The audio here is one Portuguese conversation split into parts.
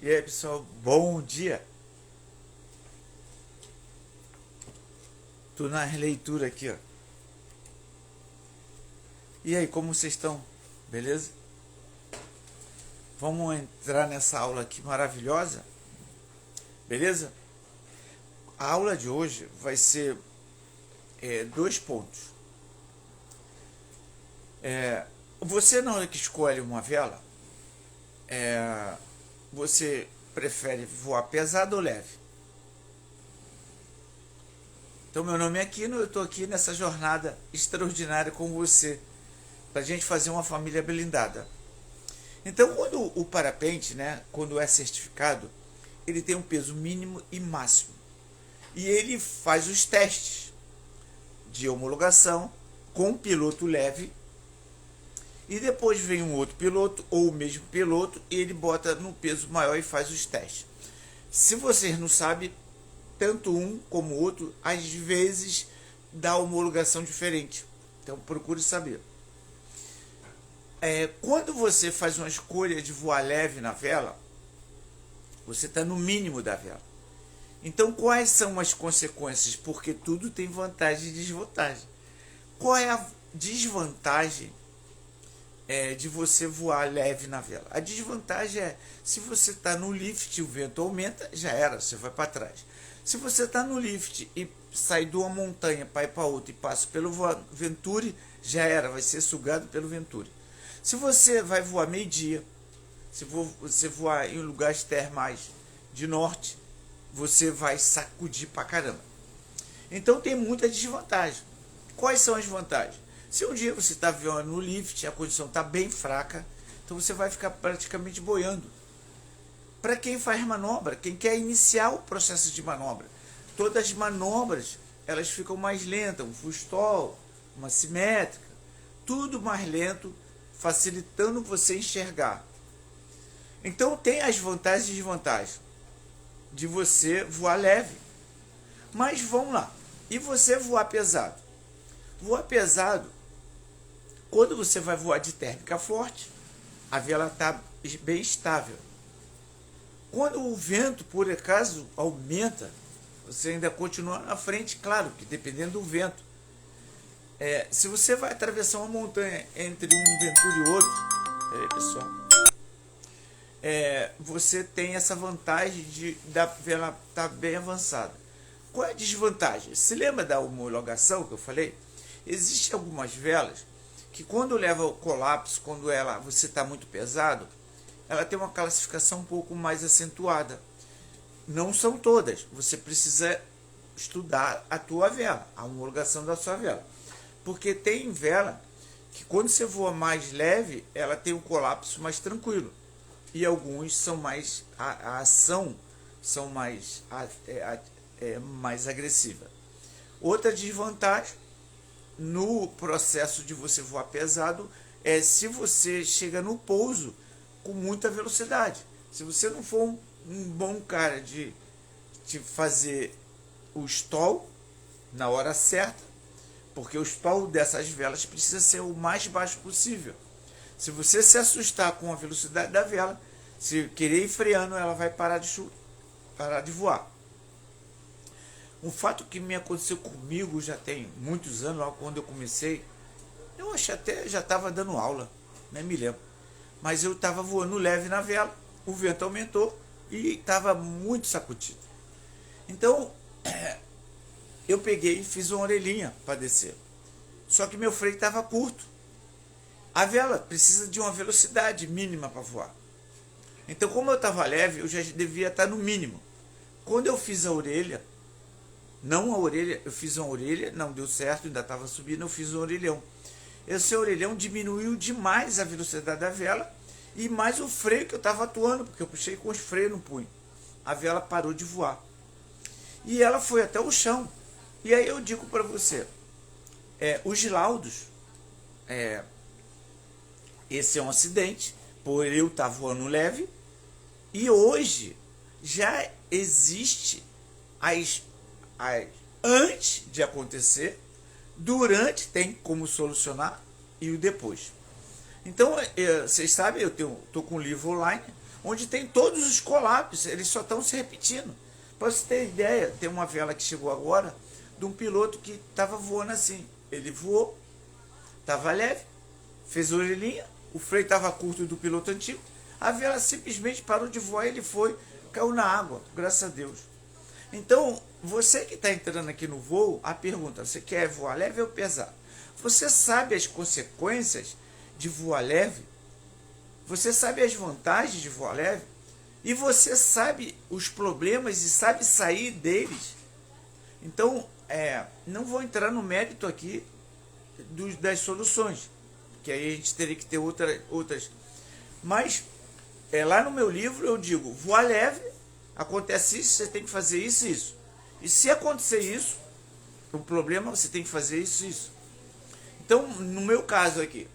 E aí, pessoal, bom dia. Tô na releitura aqui, ó. E aí, como vocês estão? Beleza? Vamos entrar nessa aula aqui maravilhosa? Beleza? A aula de hoje vai ser 2 pontos. Você, na hora que escolhe uma vela, você prefere voar pesado ou leve? Então, meu nome é Aquino, eu estou aqui nessa jornada extraordinária com você, para a gente fazer uma família blindada. Então, quando o parapente, quando é certificado, ele tem um peso mínimo e máximo. E ele faz os testes de homologação com um piloto leve. E depois vem um outro piloto, ou o mesmo piloto, e ele bota no peso maior e faz os testes. Se vocês não sabem, tanto um como o outro, às vezes, dá homologação diferente. Então, procure saber. Quando você faz uma escolha de voar leve na vela, você está no mínimo da vela. Então, quais são as consequências? Porque tudo tem vantagem e desvantagem. Qual é a desvantagem de você voar leve na vela? A desvantagem é, se você está no lift e o vento aumenta, já era, você vai para trás. Se você está no lift e sai de uma montanha para ir para outra e passa pelo Venturi, já era, vai ser sugado pelo Venturi. Se você vai voar meio-dia, se você voar em lugares termais de norte, você vai sacudir pra caramba. Então tem muita desvantagem. Quais são as vantagens? Se um dia você está voando no lift, a condição está bem fraca, então você vai ficar praticamente boiando. Para quem faz manobra, quem quer iniciar o processo de manobra, todas as manobras elas ficam mais lentas, um full stall, uma simétrica, tudo mais lento, facilitando você enxergar. Então tem as vantagens e desvantagens de você voar leve. Mas vamos lá. E você voar pesado? Voar pesado, quando você vai voar de térmica forte, a vela está bem estável. Quando o vento, por acaso, aumenta, você ainda continua na frente, claro, que dependendo do vento. Se você vai atravessar uma montanha entre um Venturi e outro, peraí, pessoal, você tem essa vantagem da vela estar bem avançada. Qual é a desvantagem? Se lembra da homologação que eu falei? Existem algumas velas que, quando leva o colapso, quando você está muito pesado, ela tem uma classificação um pouco mais acentuada. Não são todas. Você precisa estudar a tua vela, a homologação da sua vela. Porque tem vela que, quando você voa mais leve, ela tem um colapso mais tranquilo. E alguns são mais, a ação são mais agressiva. Outra desvantagem no processo de você voar pesado é se você chega no pouso com muita velocidade. Se você não for um bom cara de fazer o stall na hora certa, porque o stall dessas velas precisa ser o mais baixo possível. Se você se assustar com a velocidade da vela, se querer ir freando, ela vai parar de voar. Um fato que me aconteceu comigo já tem muitos anos, lá quando eu comecei, eu acho até já estava dando aula, nem me lembro. Mas eu estava voando leve na vela, o vento aumentou e estava muito sacudido. Então, eu peguei e fiz uma orelhinha para descer. Só que meu freio estava curto. A vela precisa de uma velocidade mínima para voar. Então, como eu estava leve, eu já devia estar no mínimo. Quando eu fiz a orelha, eu fiz uma orelha, não deu certo, ainda estava subindo, eu fiz um orelhão. Esse orelhão diminuiu demais a velocidade da vela e mais o freio que eu estava atuando, porque eu puxei com os freios no punho. A vela parou de voar. E ela foi até o chão. E aí eu digo para você, os laudos, esse é um acidente, por eu estar voando leve, e hoje já existe antes de acontecer, durante tem como solucionar e o depois. Então, vocês sabem, eu estou com um livro online onde tem todos os colapsos, eles só estão se repetindo. Para você ter ideia, tem uma vela que chegou agora de um piloto que estava voando assim. Ele voou, estava leve, fez orelhinha, o freio estava curto do piloto antigo, a vela simplesmente parou de voar e ele foi, caiu na água, graças a Deus. Então, você que está entrando aqui no voo, a pergunta, você quer voar leve ou pesado? Você sabe as consequências de voar leve? Você sabe as vantagens de voar leve? E você sabe os problemas e sabe sair deles? Então, não vou entrar no mérito aqui das soluções, que aí a gente teria que ter outras. Mas, lá no meu livro eu digo, voar leve, acontece isso, você tem que fazer isso e isso. E se acontecer isso, o problema você tem que fazer isso e isso. Então, no meu caso aqui,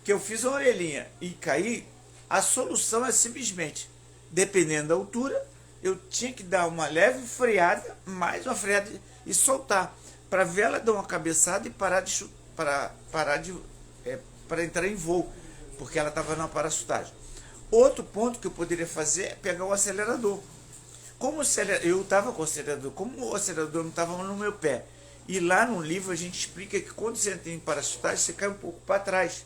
que eu fiz uma orelhinha e caí, a solução é simplesmente, dependendo da altura, eu tinha que dar uma leve freada, mais uma freada e soltar, para a vela dar uma cabeçada e parar para entrar em voo, porque ela estava na parachutagem. Outro ponto que eu poderia fazer é pegar o acelerador. Eu estava com o acelerador, como o acelerador não estava no meu pé, e lá no livro a gente explica que quando você entra em parachutagem, você cai um pouco para trás.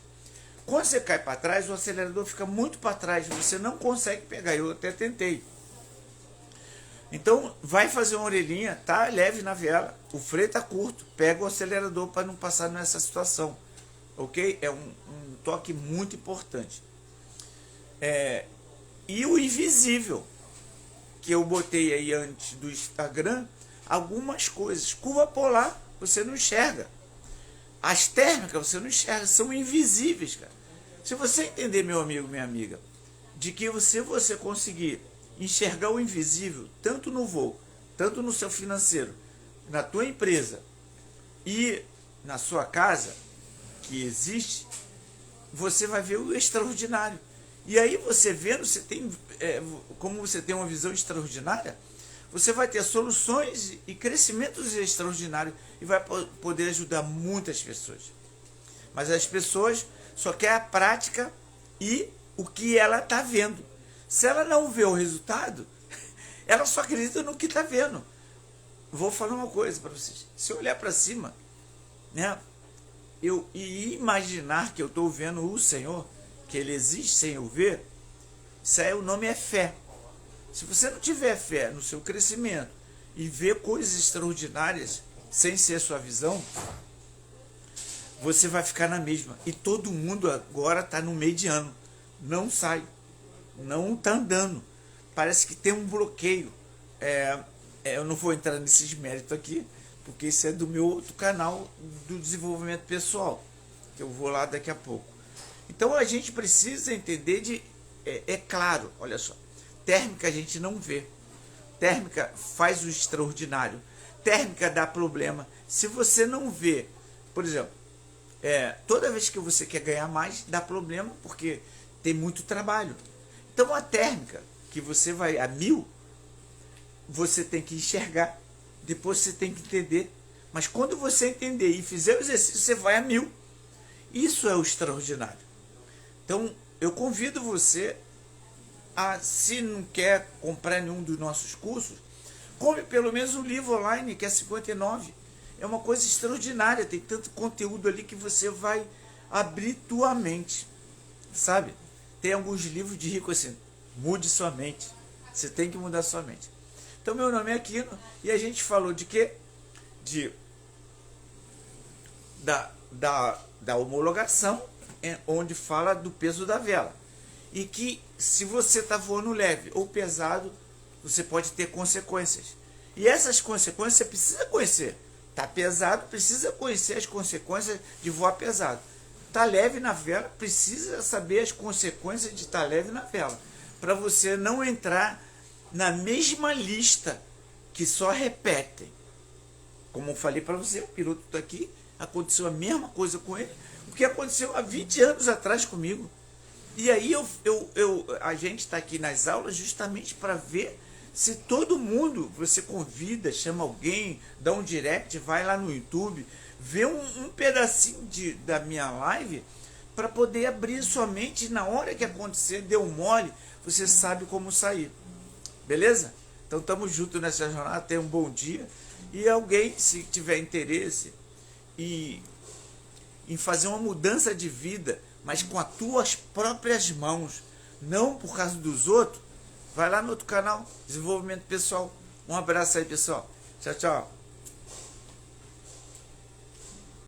Quando você cai para trás, o acelerador fica muito para trás, você não consegue pegar. Eu até tentei. Então, vai fazer uma orelhinha, tá leve na vela, o freio está curto, pega o acelerador para não passar nessa situação. Ok? É um toque muito importante. E o invisível, que eu botei aí antes do Instagram, algumas coisas. Curva polar, você não enxerga. As térmicas, você não enxerga, são invisíveis, cara. Se você entender, meu amigo, minha amiga, de que você conseguir enxergar o invisível, tanto no voo, tanto no seu financeiro, na tua empresa e na sua casa, que existe, você vai ver o extraordinário. E aí você vendo, como você tem uma visão extraordinária, você vai ter soluções e crescimentos extraordinários e vai poder ajudar muitas pessoas. Mas as pessoas só querem a prática e o que ela está vendo. Se ela não vê o resultado, ela só acredita no que está vendo. Vou falar uma coisa para vocês. Se eu olhar para cima, né, e imaginar que eu estou vendo o Senhor, que Ele existe sem eu ver, isso aí o nome é fé. Se você não tiver fé no seu crescimento e ver coisas extraordinárias sem ser sua visão, você vai ficar na mesma. E todo mundo agora está no meio de ano. Não sai. Não está andando. Parece que tem um bloqueio. Eu não vou entrar nesses méritos aqui, porque isso é do meu outro canal do desenvolvimento pessoal, que eu vou lá daqui a pouco. Então a gente precisa entender claro, olha só, térmica a gente não vê. Térmica faz o extraordinário. Térmica dá problema. Se você não vê, por exemplo, toda vez que você quer ganhar mais, dá problema, porque tem muito trabalho. Então a térmica, que você vai a 1000, você tem que enxergar, depois você tem que entender. Mas quando você entender e fizer o exercício, você vai a 1000. Isso é o extraordinário. Então eu convido você se não quer comprar nenhum dos nossos cursos, compre pelo menos um livro online, que é 59. É uma coisa extraordinária, tem tanto conteúdo ali que você vai abrir tua mente, sabe? Tem alguns livros de rico assim, mude sua mente. Você tem que mudar sua mente. Então meu nome é Aquino e a gente falou de quê? Da homologação, onde fala do peso da vela. E que se você está voando leve ou pesado, você pode ter consequências. E essas consequências você precisa conhecer. Está pesado, precisa conhecer as consequências de voar pesado. Está leve na vela, precisa saber as consequências de estar leve na vela. Para você não entrar na mesma lista que só repetem. Como eu falei para você, o piloto está aqui, aconteceu a mesma coisa com ele, o que aconteceu há 20 anos atrás comigo. E aí a gente está aqui nas aulas justamente para ver se todo mundo, você convida, chama alguém, dá um direct, vai lá no YouTube, vê um pedacinho da minha live para poder abrir sua mente e na hora que acontecer, deu mole, você sabe como sair. Beleza? Então estamos juntos nessa jornada, tenha um bom dia. E alguém, se tiver interesse em fazer uma mudança de vida, mas com as tuas próprias mãos, não por causa dos outros, vai lá no outro canal, Desenvolvimento Pessoal. Um abraço aí, pessoal. Tchau, tchau.